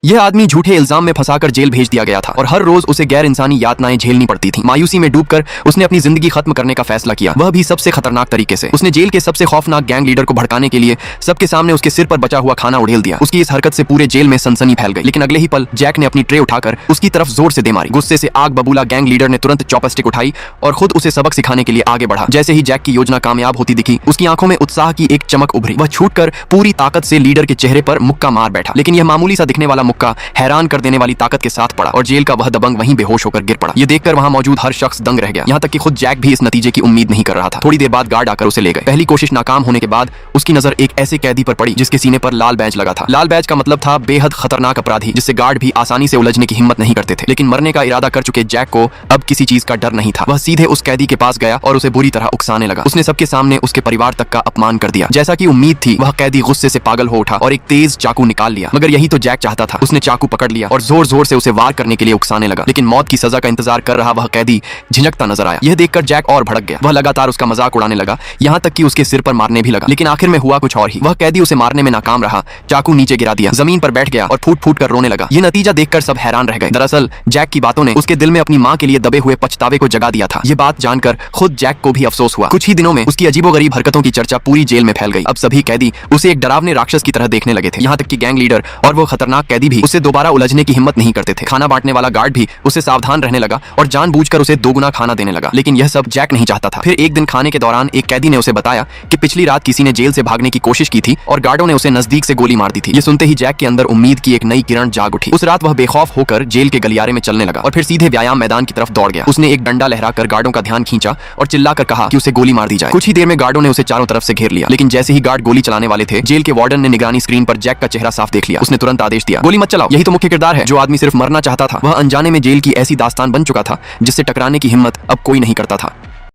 यह आदमी झूठे इल्जाम में फंसाकर जेल भेज दिया गया था और हर रोज उसे गैर इंसानी यातनाएं झेलनी पड़ती थी। मायूसी में डूबकर उसने अपनी जिंदगी खत्म करने का फैसला किया, वह भी सबसे खतरनाक तरीके से। उसने जेल के सबसे खौफनाक गैंग लीडर को भड़काने के लिए सबके सामने उसके सिर पर बचा हुआ खाना उड़ेल दिया। उसकी इस हरकत से पूरे जेल में सनसनी फैल गई, लेकिन अगले ही पल जैक ने अपनी ट्रे उठाकर उसकी तरफ जोर से दे मारी। गुस्से से आग बबूला गैंग लीडर ने तुरंत चॉपस्टिक उठाई और खुद उसे सबक सिखाने के लिए आगे बढ़ा। जैसे ही जैक की योजना कामयाब होती दिखी, उसकी आंखों में उत्साह की एक चमक उभरी। वह छूटकर पूरी ताकत से लीडर के चेहरे पर मुक्का मार बैठा, लेकिन यह मामूली सा दिखने वाला मुक्का हैरान कर देने वाली ताकत के साथ पड़ा और जेल का वह दबंग वहीं बेहोश होकर गिर पड़ा। ये देखकर वहां मौजूद हर शख्स दंग रह गया, यहाँ तक कि खुद जैक भी इस नतीजे की उम्मीद नहीं कर रहा था। थोड़ी देर बाद गार्ड आकर उसे ले गए। पहली कोशिश नाकाम होने के बाद उसकी नजर एक ऐसे कैदी पर पड़ी जिसके सीने पर लाल बैज लगा था। लाल बैज का मतलब था बेहद खतरनाक अपराधी, जिससे गार्ड भी आसानी से उलझने की हिम्मत नहीं करते थे। लेकिन मरने का इरादा कर चुके जैक को अब किसी चीज का डर नहीं था। वह सीधे उस कैदी के पास गया और उसे बुरी तरह उकसाने लगा। उसने सबके सामने उसके परिवार तक का अपमान कर दिया। जैसा कि उम्मीद थी, वह कैदी गुस्से से पागल हो उठा और एक तेज चाकू निकाल लिया। मगर यही तो जैक चाहता था। उसने चाकू पकड़ लिया और जोर जोर से उसे वार करने के लिए उकसाने लगा। लेकिन मौत की सजा का इंतजार कर रहा वह कैदी झिझकता नजर आया। यह देखकर जैक और भड़क गया। वह लगातार उसका मजाक उड़ाने लगा, यहाँ तक कि उसके सिर पर मारने भी लगा। लेकिन आखिर में हुआ कुछ और ही। वह कैदी उसे मारने में नाकाम रहा, चाकू नीचे गिरा दिया, जमीन पर बैठ गया और फूट फूट कर रोने लगा। यह नतीजा देखकर सब हैरान रह गए। दरअसल जैक की बातों ने उसके दिल में अपनी मां के लिए दबे हुए पछतावे को जगा दिया था। ये बात जानकर खुद जैक को भी अफसोस हुआ। कुछ ही दिनों में उसकी अजीबोगरीब हरकतों की चर्चा पूरी जेल में फैल गई। अब सभी कैदी उसे एक डरावने राक्षस की तरह देखने लगे थे। यहाँ तक कि गैंग लीडर और वो खतरनाक कैदी भी उससे दोबारा उलझने की हिम्मत नहीं करते थे। खाना बांटने वाला गार्ड भी उससे सावधान रहने लगा और जानबूझकर उसे दोगुना खाना देने लगा। लेकिन यह सब जैक नहीं चाहता था। फिर एक दिन खाने के दौरान एक कैदी ने उसे बताया कि पिछली रात किसी ने जेल से भागने की कोशिश की थी और गार्डों ने उसे नजदीक से गोली मार दी थी। ये सुनते ही जैक के अंदर उम्मीद की एक नई किरण जाग उठी। उस रात वह बेखौफ होकर जेल के गलियारे में चलने लगा और फिर सीधे व्यायाम मैदान की तरफ दौड़ गया। उसने एक डंडा लहराकर गार्डों का ध्यान खींचा और चिल्लाकर कहा कि उसे गोली मार दी जाए। कुछ ही देर में गार्डों ने उसे चारों तरफ से घेर लिया। लेकिन जैसे ही गार्ड गोली चलाने वाले थे, जेल के वार्डन ने निगरानी स्क्रीन पर जैक का चेहरा साफ देख लिया। उसने तुरंत आदेश दिया, गोली मत चलाओ। यही तो मुख्य किरदार है। जो आदमी सिर्फ मरना चाहता था, वह अनजाने में जेल की ऐसी दास्तान बन चुका था जिससे टकराने की हिम्मत अब कोई नहीं करता था।